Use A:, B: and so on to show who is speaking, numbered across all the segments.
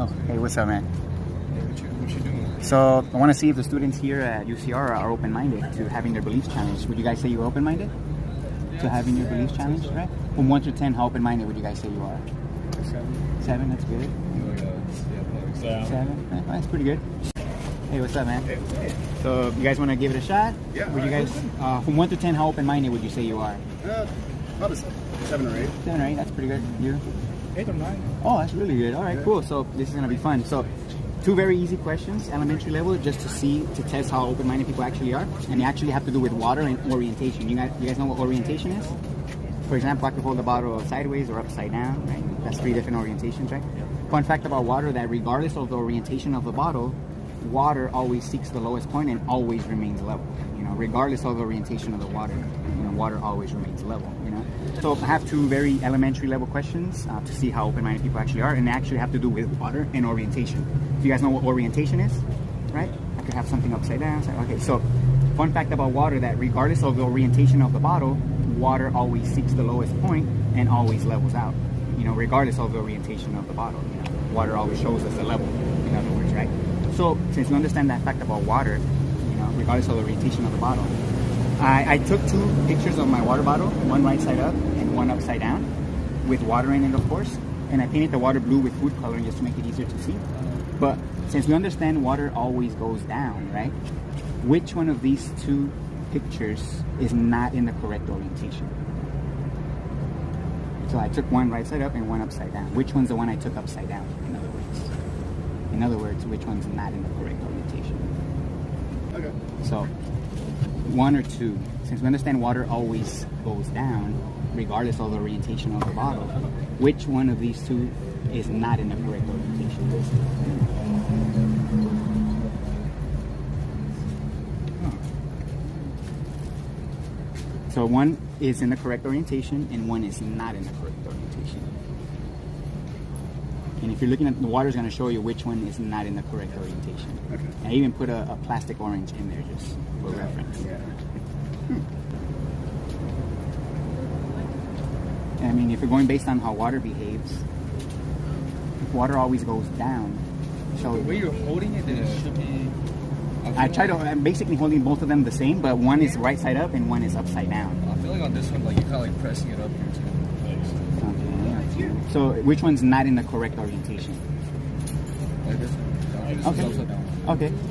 A: Oh, hey, what's up, man?
B: Hey, what you doing?
A: So I want to see if the students here at UCR are open-minded to having their beliefs challenged. Would you guys say you're open-minded to having your beliefs challenged, right? From 1 to 10, how open-minded would you guys say you are?
B: 7.
A: 7, that's good.
B: Yeah.
A: 7, that's pretty good. Hey, what's up, man?
B: Hey.
A: So you guys want to give it a shot?
B: Yeah.
A: Would you guys, from 1 to 10, how open-minded would you say you are?
B: About a 7 or 8.
A: 7 or 8, that's pretty good. You?
B: 8 or 9.
A: Oh, that's really good. All right, cool. So this is gonna be fun. So 2 very easy questions, elementary level, just to test how open-minded people actually are, and they actually have to do with water and orientation. You guys know what orientation is? For example, I could hold the bottle sideways or upside down, right? That's 3 different orientations, right? Fun fact about water, that regardless of the orientation of the bottle, water always seeks the lowest point and always remains level. You know, regardless of the orientation of the water, you know, water always remains level. You know, so I have 2 very elementary level questions to see how open-minded people actually are, and they actually have to do with water and orientation. Do you guys know what orientation is? Right? I could have something upside down. Okay, so fun fact about water, that regardless of the orientation of the bottle, water always seeks the lowest point and always levels out. You know, regardless of the orientation of the bottle, you know, water always shows us the level. In other words, right? So since you understand that fact about water, you know, regardless of the orientation of the bottle, I took 2 pictures of my water bottle, one right side up and one upside down, with water in it, of course, and I painted the water blue with food coloring just to make it easier to see. But since we understand water always goes down, right? Which one of these 2 pictures is not in the correct orientation? So I took one right side up and one upside down. Which one's the one I took upside down, in other words? In other words, which one's not in the correct orientation?
B: Okay.
A: So 1 or 2. Since we understand water always goes down, regardless of the orientation of the bottle, which one of these 2 is not in the correct orientation? So 1 is in the correct orientation and 1 is not in the correct orientation. And if you're looking at the water, is going to show you which one is not in the correct orientation.
B: Okay.
A: I even put a plastic orange in there just for reference.
B: Yeah.
A: I mean, if you're going based on how water behaves, if water always goes down, so
B: The way you're holding it, then it should be...
A: I'm basically holding both of them the same, but one is right side up and one is upside down.
B: I feel like on this one, like you're kind of like pressing it up here too.
A: Okay. So which one's not in the correct orientation?
B: Like this one. This
A: Okay.
B: is upside down.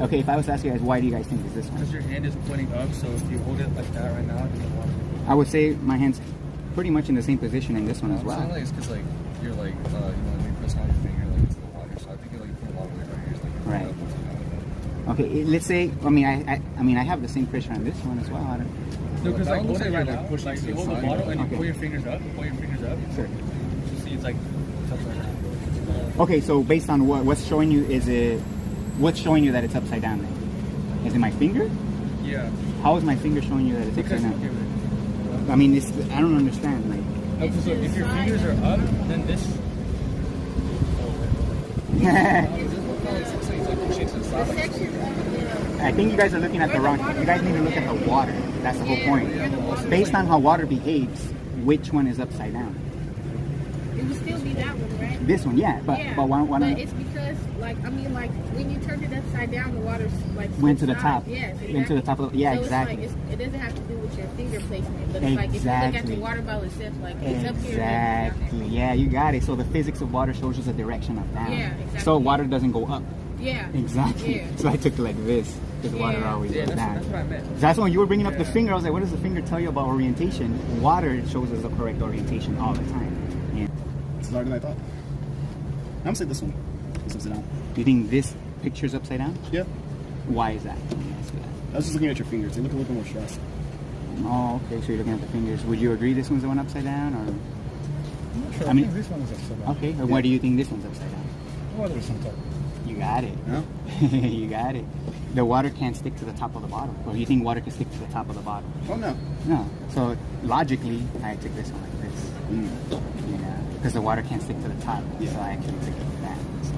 A: Okay. If I was to ask you guys, why do you guys think it's this one?
B: Because your hand is pointing up, so if you hold it like that right now, then the water...
A: I would say my hand's pretty much in the same position in this one as
B: I'm
A: well.
B: saying like it's because like you're like you know when you press on your finger like into the water, so I think you're like putting a lot of weight right here. It's like
A: Right.
B: up, so,
A: Okay, let's say, I have the same pressure on this one as well. I don't,
B: no, because
C: Like,
B: hold it right
C: like
B: now.
C: pushing
B: Like
C: to
B: you
C: the
B: hold the
C: side.
B: bottle and you
A: Okay.
B: pull your fingers up.
A: Sure.
B: You see, it's like it's upside down.
A: Okay, so based on what's showing you, what's showing you that it's upside down then? Is it my finger?
B: Yeah.
A: How is my finger showing you that it's
B: Because
A: upside down? I mean, I don't understand. Like,
B: no, because if your fingers are up, then this.
A: I think you guys are looking at the wrong. You guys need to look at the water. That's the whole point. Based on how water behaves, which one is upside down?
D: It would still be that one, right?
A: This one, yeah. But why
D: But
A: not?
D: it's because, like when you turned it upside down, the water's like
A: Went to the
D: sides.
A: top.
D: Yes, exactly.
A: Went to the top of the, yeah,
D: so
A: exactly.
D: It's like, it doesn't have to do with your finger placement, but it's like if you look at
A: Exactly.
D: the water bottle itself, like it's up here. and it's down
A: Exactly. Yeah, you got it. So the physics of water shows us the direction of down.
D: Yeah, exactly.
A: So water doesn't go up.
D: there. Yeah.
A: Exactly.
D: Yeah.
A: So I took it like this because water
D: Yeah.
A: always
B: Yeah,
A: goes down.
B: that's what I meant.
A: That's when you were bringing up the finger. I was like, what does the finger tell you about orientation? Water shows us the correct orientation all the time. Yeah.
C: It's harder than I thought. I'm gonna say this one. This upside down.
A: Do you think this picture's upside down?
C: Yeah.
A: Why is that? Let me ask you that.
C: I was just looking at your fingers. They look a little more stressed.
A: Oh, okay. So you're looking at the fingers. Would you agree this one's the one upside down, or?
C: I'm not sure.
A: I mean-
C: think this one is upside down.
A: Okay. Or why do you think this one's upside down?
C: Well, there's some type.
A: You got it.
C: No?
A: You got it. The water can't stick to the top of the bottle. Or you think water can stick to the top of the bottle?
C: Oh no.
A: No. So logically, I took this one like this.
C: Mm.
A: Yeah. Because the water can't stick to the top.
C: Yeah.
A: So I actually took it like that. So,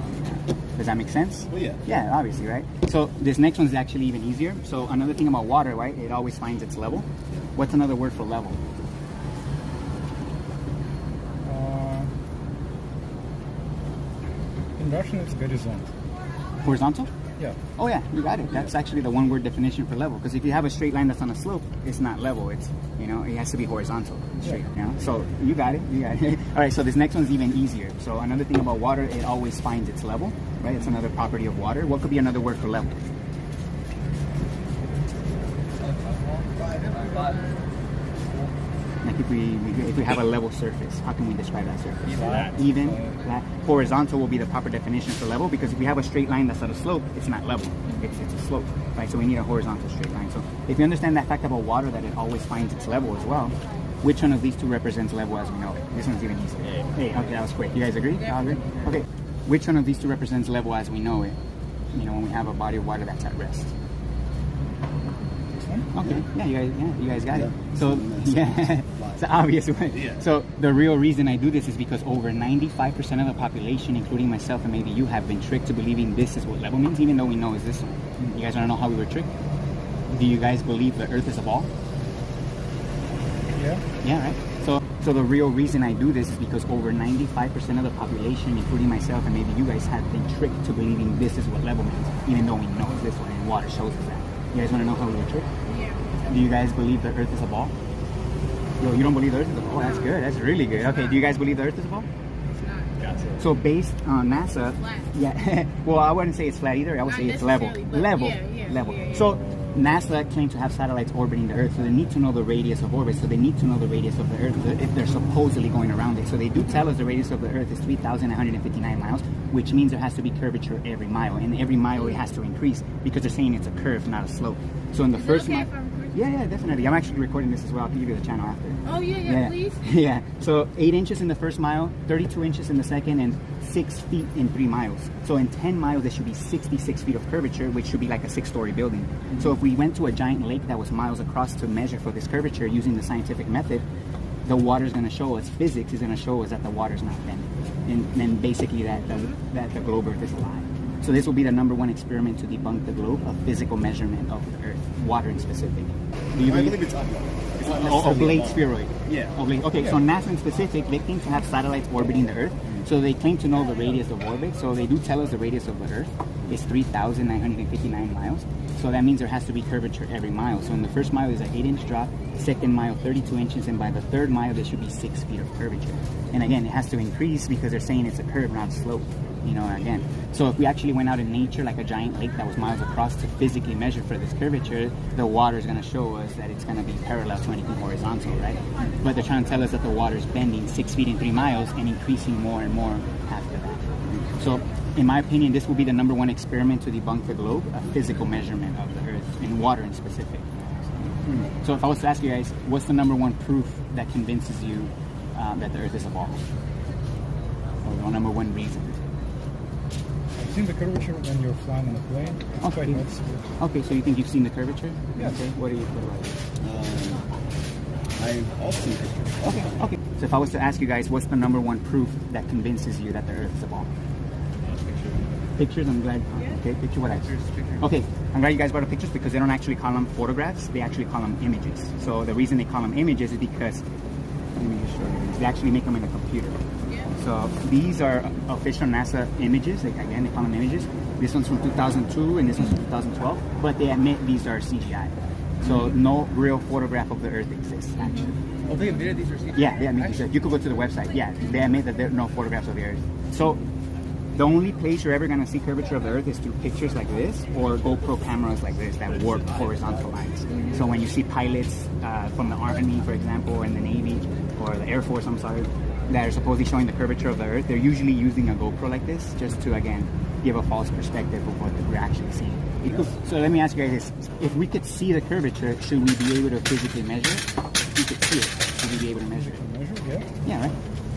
A: yeah. Does that make sense?
C: Well, yeah.
A: Yeah, obviously, right? So this next one's actually even easier. So another thing about water, right? It always finds its level. What's another word for level?
E: Russian it's horizontal.
A: Horizontal?
E: Yeah.
A: Oh yeah, you got it. That's actually the one-word definition for level. Because if you have a straight line that's on a slope, it's not level. It's, you know, it has to be horizontal, straight. You know? So you got it. You got it. All right. So this next one's even easier. So another thing about water, it always finds its level, right? It's another property of water. What could be another word for level? Like if we have a level surface, how can we describe that surface?
E: Flat.
A: Even, flat. Horizontal will be the proper definition for level, because if we have a straight line that's at a slope, it's not level. It's a slope, right? So we need a horizontal straight line. So if you understand that fact about water, that it always finds its level as well, which one of these two represents level as we know it? This one's even easier. Hey, okay, that was quick. You guys agree?
D: Yeah.
A: Y'all agree? Okay. Which one of these two represents level as we know it? You know, when we have a body of water that's at rest. Okay, yeah, you guys got it. So, yeah, it's an obvious one.
C: Yeah.
A: So, the real reason I do this is because over 95% of the population, including myself and maybe you, have been tricked to believing this is what level means, even though we know it's this one. You guys want to know how we were tricked? Do you guys believe the Earth is a ball?
E: Yeah.
A: Yeah, right? So the real reason I do this is because over 95% of the population, including myself and maybe you guys, have been tricked to believing this is what level means, even though we know it's this one, and water shows us that. You guys want to know how we were tricked?
D: Yeah.
A: Do you guys believe the Earth is a ball? Yo, you don't believe the Earth is a ball? That's good. That's really good. Okay, do you guys believe the Earth is a ball?
D: It's not.
E: Gotcha.
A: So based on NASA,
D: Flat.
A: yeah. Well, I wouldn't say it's flat either. I would
D: Not
A: say it's level.
D: necessarily, but
A: Level.
D: yeah,
A: Level.
D: yeah.
A: So NASA claimed to have satellites orbiting the Earth, so they need to know the radius of orbit. So they need to know the radius of the Earth if they're supposedly going around it. So they do tell us the radius of the Earth is 3,159 miles, which means there has to be curvature every mile, and every mile it has to increase because they're saying it's a curve, not a slope. So in the
D: Is it
A: first
D: okay
A: mile,
D: if I'm recording?
A: yeah, definitely. I'm actually recording this as well. I'll give you the channel after.
D: Oh, yeah, please.
A: Yeah. So 8 inches in the first mile, 32 inches in the second, and 6 feet in 3 miles. So in 10 miles, there should be 66 feet of curvature, which should be like a 6-story building. So if we went to a giant lake that was miles across to measure for this curvature using the scientific method, the water's going to show us, physics is going to show us that the water's not bending. And basically that the globe Earth is alive. So this will be the #1 experiment to debunk the globe, a physical measurement of the Earth, water in specific. Do you
C: I believe it's oblate. It's not necessarily
A: oblate
C: a ball.
A: spheroid?
C: Yeah.
A: Oblate. Okay, so NASA in specific, they claim to have satellites orbiting the Earth. So they claim to know the radius of orbit. So they do tell us the radius of the Earth is 3,959 miles. So that means there has to be curvature every mile. So in the first mile is an 8-inch drop, second mile 32 inches, and by the third mile there should be 6 feet of curvature. And again, it has to increase because they're saying it's a curve, not a slope. You know, again. So if we actually went out in nature, like a giant lake that was miles across, to physically measure for this curvature, the water is going to show us that it's going to be parallel to anything horizontal, right? But they're trying to tell us that the water is bending 6 feet in 3 miles and increasing more and more after that. So, in my opinion, this will be the #1 experiment to debunk the globe, a physical measurement of the Earth, and water in specific. So if I was to ask you guys, what's the #1 proof that convinces you that the Earth is a ball? Or the #1 reason?
E: I've seen the curvature when you're flying on a plane. It's
A: Okay.
E: quite noticeable.
A: Okay, so you think you've seen the curvature?
E: Yes.
A: Okay, what about you?
C: I've also seen pictures.
A: Okay. So if I was to ask you guys, what's the #1 proof that convinces you that the Earth is a ball? Pictures, I'm glad. Okay, picture what else? Okay, I'm glad you guys brought up pictures because they don't actually call them photographs, they actually call them images. So the reason they call them images is because, let me just show you this. They actually make them in a computer. So these are official NASA images. Again, they call them images. This one's from 2002 and this one's from 2012, but they admit these are CGI. So no real photograph of the Earth exists, actually.
B: Oh, they admitted these are CGI?
A: Yeah, they admit these are. You could go to the website. Yeah, they admit that there are no photographs of the Earth. So the only place you're ever going to see curvature of the Earth is through pictures like this or GoPro cameras like this that warp horizontal lines. So when you see pilots from the Army, for example, or in the Navy, or the Air Force, I'm sorry, that are supposedly showing the curvature of the Earth, they're usually using a GoPro like this just to, again, give a false perspective of what we're actually seeing. So let me ask you guys this. If we could see the curvature, should we be able to physically measure it? If we could see it, should we be able to measure it?
E: Measure, yeah.
A: Yeah, right?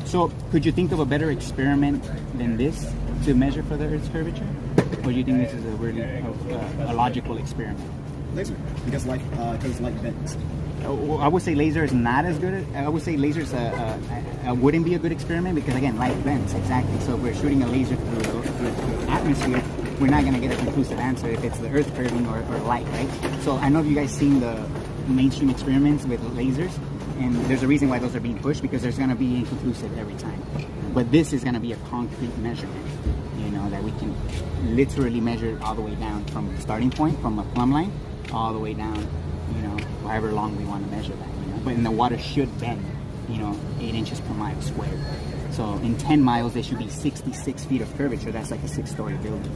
A: So could you think of a better experiment than this to measure for the Earth's curvature? Or do you think this is a really a logical experiment?
C: Laser, because light bends.
A: I would say laser is not as good. I would say lasers wouldn't be a good experiment because, again, light bends, exactly. So if we're shooting a laser through the atmosphere, we're not going to get a conclusive answer if it's the Earth curving or light, right? So I know you guys seen the mainstream experiments with lasers, and there's a reason why those are being pushed because there's going to be inconclusive every time. But this is going to be a concrete measurement, you know, that we can literally measure all the way down from the starting point, from a plumb line, all the way down, you know, however long we want to measure that, you know. But in the water should bend, you know, 8 inches per mile squared. So in 10 miles, there should be 66 feet of curvature. That's like a 6-story building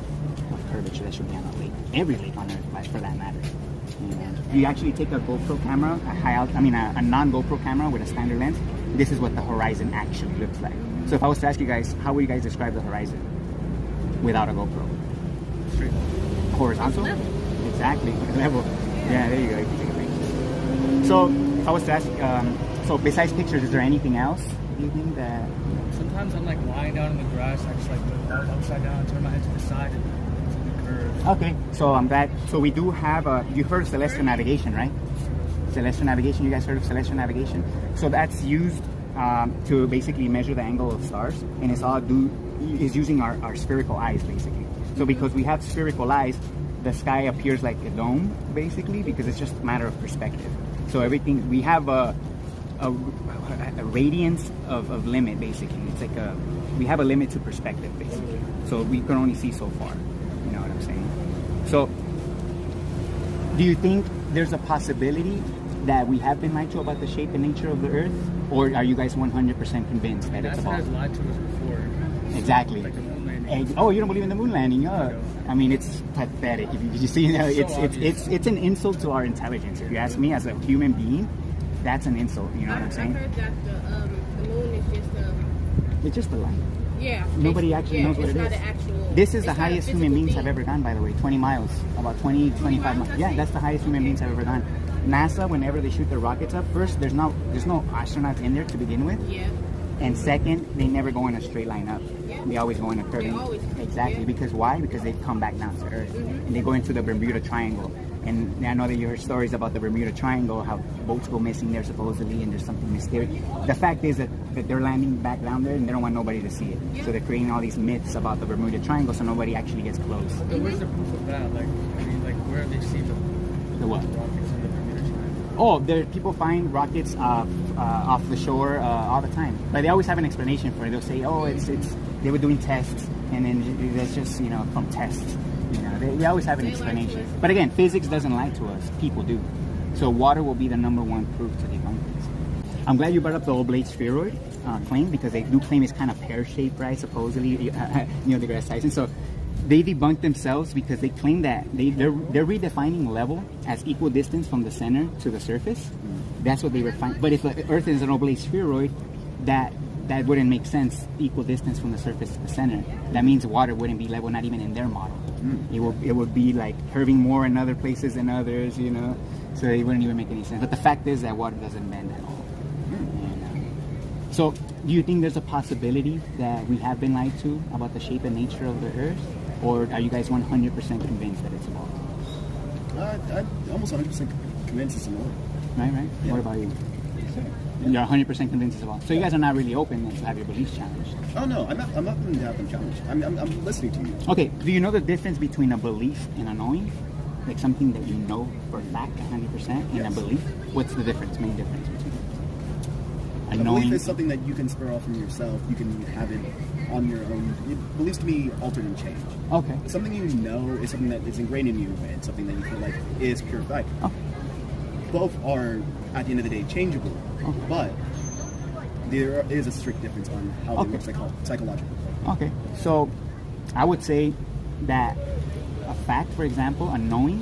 A: of curvature that should be on a lake. Every lake on Earth, for that matter. You know, you actually take a GoPro camera, a non-GoPro camera with a standard lens. This is what the horizon actually looks like. So if I was to ask you guys, how would you guys describe the horizon without a GoPro?
B: Straight.
A: Horizontal? Exactly, level. Yeah, there you go. You can take a picture. So if I was to ask, so besides pictures, is there anything else you think that?
E: Sometimes I'm like lying down in the grass, I just like look upside down, turn my head to the side, and it's like a curve.
A: Okay, so I'm glad. So we do have you've heard of celestial navigation, right? Celestial navigation. You guys heard of celestial navigation? So that's used to basically measure the angle of stars, and it's all is using our spherical eyes basically. So because we have spherical eyes, the sky appears like a dome basically, because it's just a matter of perspective. So everything, we have a radiance of limit basically. It's like we have a limit to perspective basically. So we can only see so far. You know what I'm saying? So do you think there's a possibility that we have been lied to about the shape and nature of the Earth, or are you guys 100% convinced that it's
E: NASA
A: about?
E: has lied to us before.
A: Exactly.
E: Like the moon landing.
A: Oh, you don't believe in the moon landing? I mean, it's pathetic. If you see, it's an insult to our intelligence. If you ask me, as a human being, that's an insult. You know what I'm saying?
D: I heard that the moon is just
A: It's just a lie.
D: yeah.
A: Nobody actually knows what it
D: it's not
A: is.
D: an actual.
A: This is
D: it's
A: the
D: not a
A: highest human
D: physical
A: beings
D: thing.
A: have ever gone, by the way. 20 miles, about 20, 25 miles. Yeah, that's the highest human beings have ever gone. NASA, whenever they shoot their rockets up, first, there's no astronauts in there to begin with.
D: Yeah.
A: And second, they never go in a straight line up.
D: Yeah.
A: They always go in a curving.
D: always do,
A: Exactly.
D: yeah.
A: Because why? Because they come back down to Earth. And they go into the Bermuda Triangle. And I know that you heard stories about the Bermuda Triangle, how boats go missing there supposedly, and there's something mysterious. The fact is that they're landing back down there, and they don't want nobody to see it. So they're creating all these myths about the Bermuda Triangle, so nobody actually gets close.
E: So where's the proof of that? Like, I mean, like, where have they seen
A: The what?
E: rockets in the Bermuda Triangle?
A: Oh, people find rockets off the shore all the time, but they always have an explanation for it. They'll say, "Oh, it's they were doing tests, and then that's just from tests." You know, they always have an
D: They lie to
A: explanation.
D: us.
A: But again, physics doesn't lie to us; people do. So water will be the #1 proof to debunk this. I'm glad you brought up the oblate spheroid claim, because they do claim it's kind of pear-shaped, right? Supposedly, Neil deGrasse Tyson. So they debunked themselves because they claim that they're redefining level as equal distance from the center to the surface. That's what they were finding. But if the Earth is an oblate spheroid, that wouldn't make sense. Equal distance from the surface to the center. That means water wouldn't be level, not even in their model. It would be like curving more in other places than others, you know. So it wouldn't even make any sense. But the fact is that water doesn't bend at all. So, do you think there's a possibility that we have been lied to about the shape and nature of the Earth? Or are you guys 100% convinced that it's a ball?
C: I'm almost 100% convinced it's a ball.
A: Right?
C: Yeah.
A: What about you? You're 100% convinced it's a ball. So you guys are not really open to have your beliefs challenged.
C: Oh no, I'm not going to have them challenged. I'm listening to you.
A: Okay, do you know the difference between a belief and a knowing? Like something that you know for a fact, 100%, and
C: Yes.
A: a belief? What's the difference, main difference between them?
C: A belief is something that you can spur off from yourself. You can have it on your own. Beliefs can be altered and changed.
A: Okay.
C: Something you know is something that is ingrained in you, and something that you feel like is pure fact.
A: Oh.
C: Both are, at the end of the day, changeable,
A: Okay.
C: but there is a strict difference on how they work psychologically.
A: Okay, so I would say that a fact, for example, a knowing,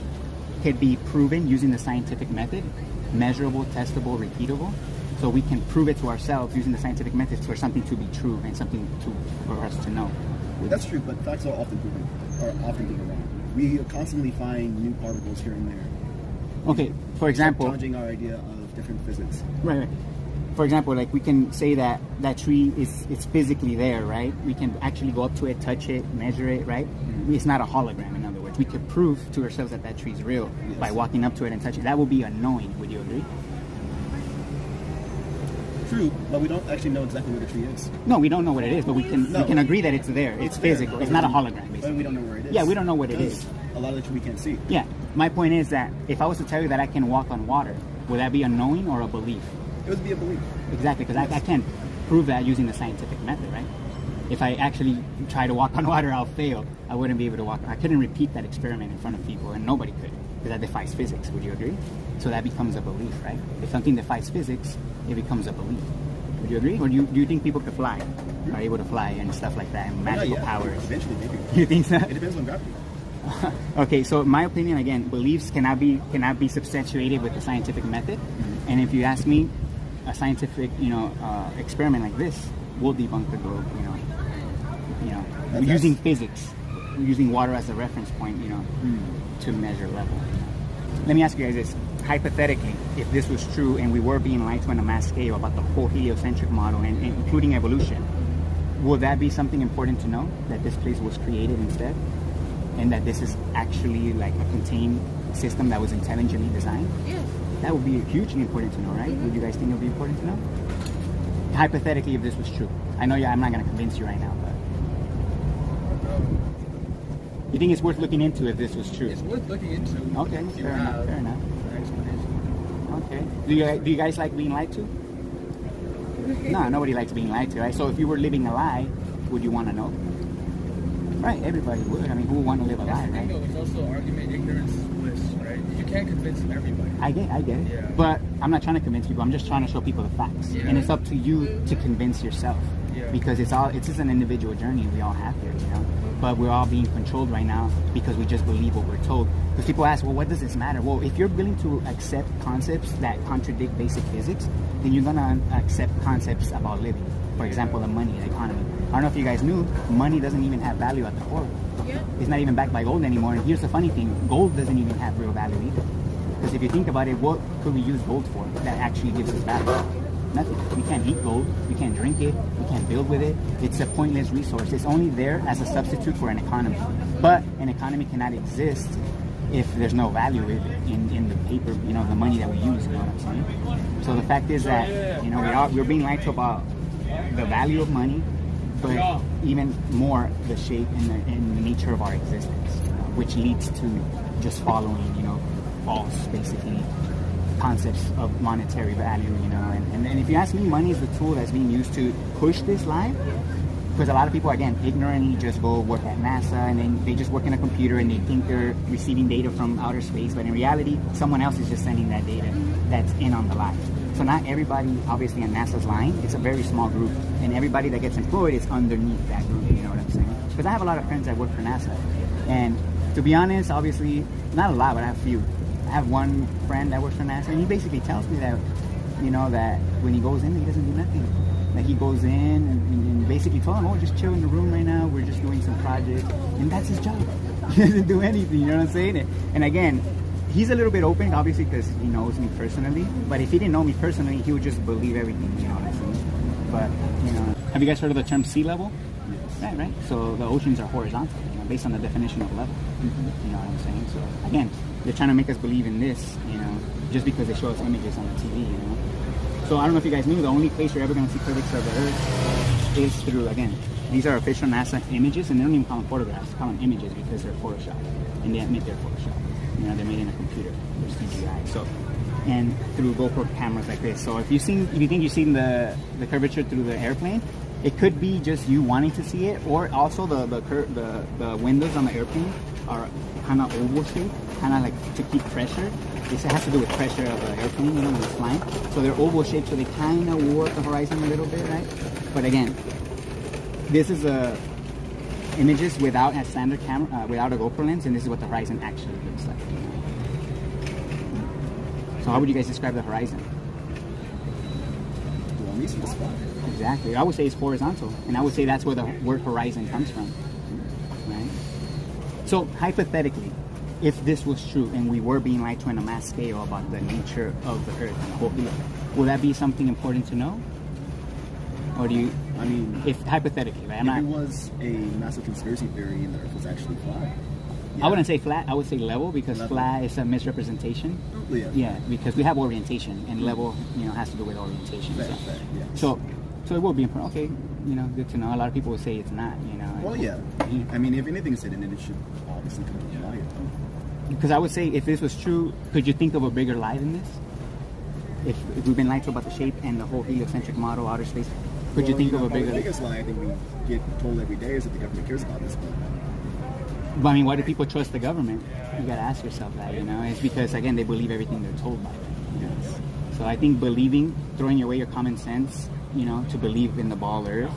A: could be proven using the scientific method, measurable, testable, repeatable. So we can prove it to ourselves using the scientific methods for something to be true and something for us to know.
C: That's true, but facts are often proven wrong. We constantly find new particles here and there,
A: Okay, for example,
C: challenging our idea of different physics.
A: right. For example, like we can say that that tree it's physically there, right? We can actually go up to it, touch it, measure it, right? It's not a hologram, in other words. We could prove to ourselves that that tree is real by walking up to it and touching it. That would be a knowing. Would you agree?
C: True, but we don't actually know exactly what a tree is.
A: No, we don't know what it is, but we can agree that it's there. It's
C: there,
A: physical.
C: but
A: It's not a
C: we-
A: hologram,
C: But
A: basically.
C: we don't know where it is.
A: Yeah, we don't know what it
C: Because
A: is.
C: A lot of the tree we can't see.
A: Yeah, my point is that if I was to tell you that I can walk on water, would that be a knowing or a belief?
C: It would be a belief.
A: Exactly, because I can't prove that using the scientific method, right? if I actually try to walk on water, I'll fail. I wouldn't be able to walk. I couldn't repeat that experiment in front of people, and nobody could, because that defies physics. Would you agree? So that becomes a belief, right? If something defies physics, it becomes a belief. Would you agree? Or do you think people could fly? Are able to fly and stuff like that, and magical powers?
C: Eventually, maybe.
A: You think so?
C: It depends on gravity.
A: Okay, so my opinion, again, beliefs cannot be substantiated with the scientific method. And if you ask me, a scientific, experiment like this will debunk the globe. Using physics, using water as a reference point, to measure level. Let me ask you guys this: hypothetically, if this was true and we were being lied to on a mass scale about the whole heliocentric model and including evolution, would that be something important to know, that this place was created instead? And that this is actually like a contained system that was intelligently designed?
D: Yeah.
A: That would be hugely important to know, right? Would you guys think it would be important to know? Hypothetically, if this was true. I know I'm not going to convince you right now, but... You think it's worth looking into if this was true?
B: It's worth looking into.
A: Okay,
B: if you
A: fair
B: have
A: enough.
B: an explanation.
A: Okay. Do you guys like being lied to? No, nobody likes being lied to, right? So if you were living a lie, would you want to know? Right, everybody would. I mean, who would want to live a lie, right?
E: There's also argument ignorance is bliss, right? You can't convince everybody.
A: I get it.
E: Yeah.
A: But I'm not trying to convince people. I'm just trying to show people the facts.
E: Yeah.
A: And it's up to you to convince yourself.
E: Yeah.
A: Because it's just an individual journey we all have here, But we're all being controlled right now because we just believe what we're told. Because people ask, well, what does this matter? Well, if you're willing to accept concepts that contradict basic physics, then you're going to accept concepts about living. For example, the money, the economy. I don't know if you guys knew, money doesn't even have value at the core.
D: Yeah.
A: It's not even backed by gold anymore. And here's the funny thing, gold doesn't even have real value either. Because if you think about it, what could we use gold for that actually gives us value? Nothing. We can't eat gold. We can't drink it. We can't build with it. It's a pointless resource. It's only there as a substitute for an economy. But an economy cannot exist if there's no value in the paper, the money that we use, you know what I'm saying? So the fact is that, we're being lied to about the value of money, but even more the shape and the nature of our existence, which leads to just following, false, basically, concepts of monetary value, and if you ask me, money is the tool that's being used to push this lie, because a lot of people, again, ignorantly just go work at NASA, and then they just work in a computer and they think they're receiving data from outer space, but in reality, someone else is just sending that data that's in on the lie. So not everybody, obviously, on NASA's line. It's a very small group, and everybody that gets employed is underneath that group, you know what I'm saying? Because I have a lot of friends that work for NASA, and to be honest, obviously, not a lot, but I have a few. I have one friend that works for NASA, and he basically tells me that, that when he goes in, he doesn't do nothing. Like, he goes in and basically told him, oh, just chill in the room right now. We're just doing some projects, and that's his job. He doesn't do anything, you know what I'm saying? And again, he's a little bit open, obviously, because he knows me personally. But if he didn't know me personally, he would just believe everything, you know what I'm saying? But, have you guys heard of the term sea level? Yes. Right. So the oceans are horizontal, based on the definition of level. You know what I'm saying? So, again, they're trying to make us believe in this, just because they show us images on the TV, So I don't know if you guys knew, the only place you're ever going to see curvature of the Earth is through, again, these are official NASA images, and they don't even call them photographs, they call them images because they're Photoshop, and they admit they're Photoshop. They're made in a computer. There's CGI. So, and through GoPro cameras like this. So if you think you've seen the curvature through the airplane, it could be just you wanting to see it, or also the windows on the airplane are kind of oval shaped, kind of like to keep pressure. This has to do with pressure of the airplane, when it's flying. So they're oval shaped, so they kind of warp the horizon a little bit, right? But again, this is images without a standard camera, without a GoPro lens, and this is what the horizon actually looks like. So how would you guys describe the horizon? Exactly. I would say it's horizontal, and I would say that's where the word horizon comes from, right? So hypothetically, if this was true and we were being lied to on a mass scale about the nature of the Earth and the whole deal, would that be something important to know? Or do you?
C: I mean,
A: if hypothetically, right?
C: If it was a massive conspiracy theory and the Earth was actually flat.
A: Yeah. I wouldn't say flat. I would say level, because flat is a misrepresentation. Yeah, because we have orientation, and level, has to do with orientation. So it will be important. Okay, good to know. A lot of people will say it's not.
C: Well, yeah. I mean, if anything's hidden, it should obviously come to light.
A: Because I would say, if this was true, could you think of a bigger lie than this? If we've been lied to about the shape and the whole heliocentric model, outer space, Could you think of a
C: The
A: bigger?
C: biggest lie I think we get told every day is that the government cares about this.
A: But I mean, why do people trust the government? You gotta ask yourself that, you know. It's because again they believe everything they're told by them. You know? So I think believing, throwing away your common sense, you know, to believe in the ball Earth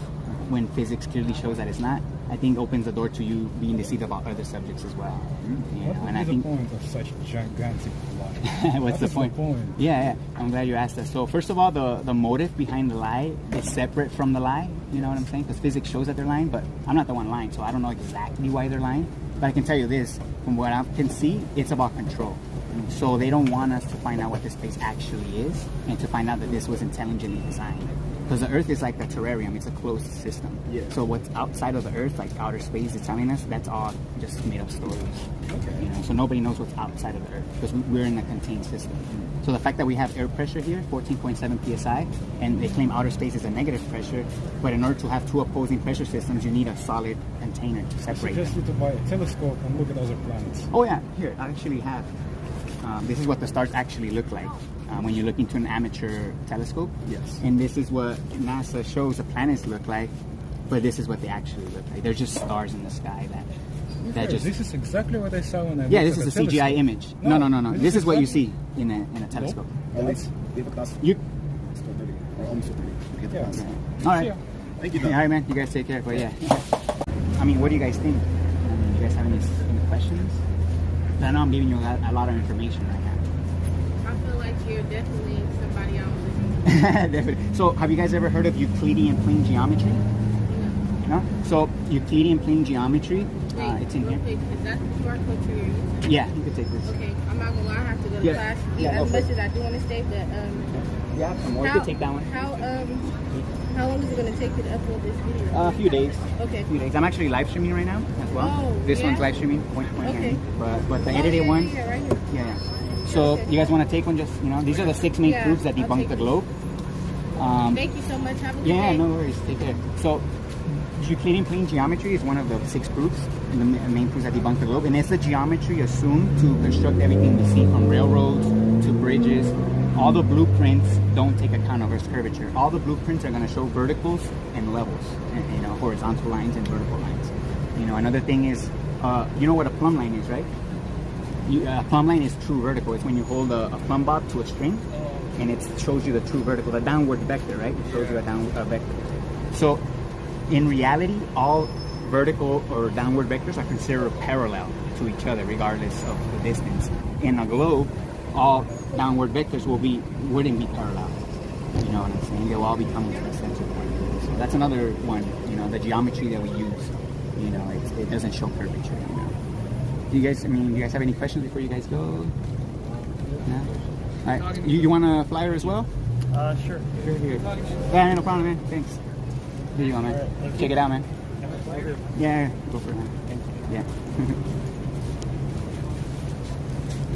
A: when physics clearly shows that it's not, I think opens the door to you being deceived about other subjects as well. You know? And I think
F: point of such gigantic lie?
A: what's the point? Yeah, I'm glad you asked that. So first of all, the motive behind the lie is separate from the lie. You know what I'm saying? Because physics shows that they're lying, but I'm not the one lying, so I don't know exactly why they're lying. But I can tell you this, from what I can see, it's about control. So they don't want us to find out what this place actually is and to find out that this was intelligently designed. Because the Earth is like a terrarium, it's a closed system.
C: Yeah.
A: So what's outside of the Earth, like outer space, is telling us that's all just made up stories.
C: Okay.
A: You know, so nobody knows what's outside of the Earth because we're in a contained system. So the fact that we have air pressure here, 14.7 psi, and they claim outer space is a negative pressure, but in order to have two opposing pressure systems, you need a solid container to separate them.
F: Just need to buy a telescope and look at other planets.
A: Oh yeah, here, I actually have. This is what the stars actually look like when you look into an amateur telescope.
C: Yes.
A: And this is what NASA shows the planets look like, but this is what they actually look like. They're just stars in the sky that just...
F: This is exactly what I saw when I
A: Yeah,
F: looked
A: this
F: at
A: is
F: the
A: a CGI
F: telescope.
A: image. No. This is what you see
F: exactly-
A: in a telescope.
C: At least we have a class.
A: You...
C: It's 12:30, or almost 12:30. We have a
F: Yeah.
C: class.
A: All right.
F: Yeah.
C: Thank you,
A: All right, man. You guys take care. But yeah. I mean, what do you guys think? I mean, you guys have any questions? I know I'm giving you a lot of information right now.
D: I feel like you're definitely somebody else.
A: Definitely. So, have you guys ever heard of Euclidean plane geometry? No? So, Euclidean plane geometry,
D: Wait,
A: it's in
D: real
A: here.
D: quick, is that the QR code to your YouTube?
A: Yeah, you could take this.
D: Okay, I'm not gonna lie, I have to go to
A: Yeah.
D: class.
A: Yeah,
D: As
A: go
D: much
A: for
D: as I do want to stay, but
A: Yeah, some more. You could take that one.
D: how long is it gonna take you to upload this video?
A: A few days.
D: Okay.
A: A few days. I'm actually live streaming right now as well.
D: Oh,
A: This
D: yeah?
A: one's live streaming. Point
D: Okay.
A: But the edited one.
D: Yeah, right here.
A: Yeah. So,
D: Okay.
A: you guys want to take one? Just these are the 6 main
D: Yeah,
A: proofs that
D: I'll
A: debunk
D: take
A: the
D: it.
A: globe.
D: Thank you so much. Have a good
A: Yeah,
D: day.
A: no worries. Take care. So, Euclidean plane geometry is one of the 6 proofs, the main proofs that debunk the globe, and it's the geometry assumed to construct everything we see, from railroads to bridges. All the blueprints don't take account of Earth's curvature. All the blueprints are going to show verticals and levels, and, horizontal lines and vertical lines. Another thing is, you know what a plumb line is, right? A plumb line is true vertical. It's when you hold a plumb bob to a string, and it shows you the true vertical, the downward vector, right? It shows you a downward vector. So, in reality, all vertical or downward vectors are considered parallel to each other, regardless of the distance. In a globe, all downward vectors wouldn't be parallel. You know what I'm saying? They'll all be coming to the center point. So that's another one. The geometry that we use. It doesn't show curvature. Do you guys have any questions before you guys go? No? All right. You want a flyer as well?
E: Sure.
A: Here. Yeah, no problem, man. Thanks. Here you go, man. Check it out, man. Yeah, go for it, man. Yeah.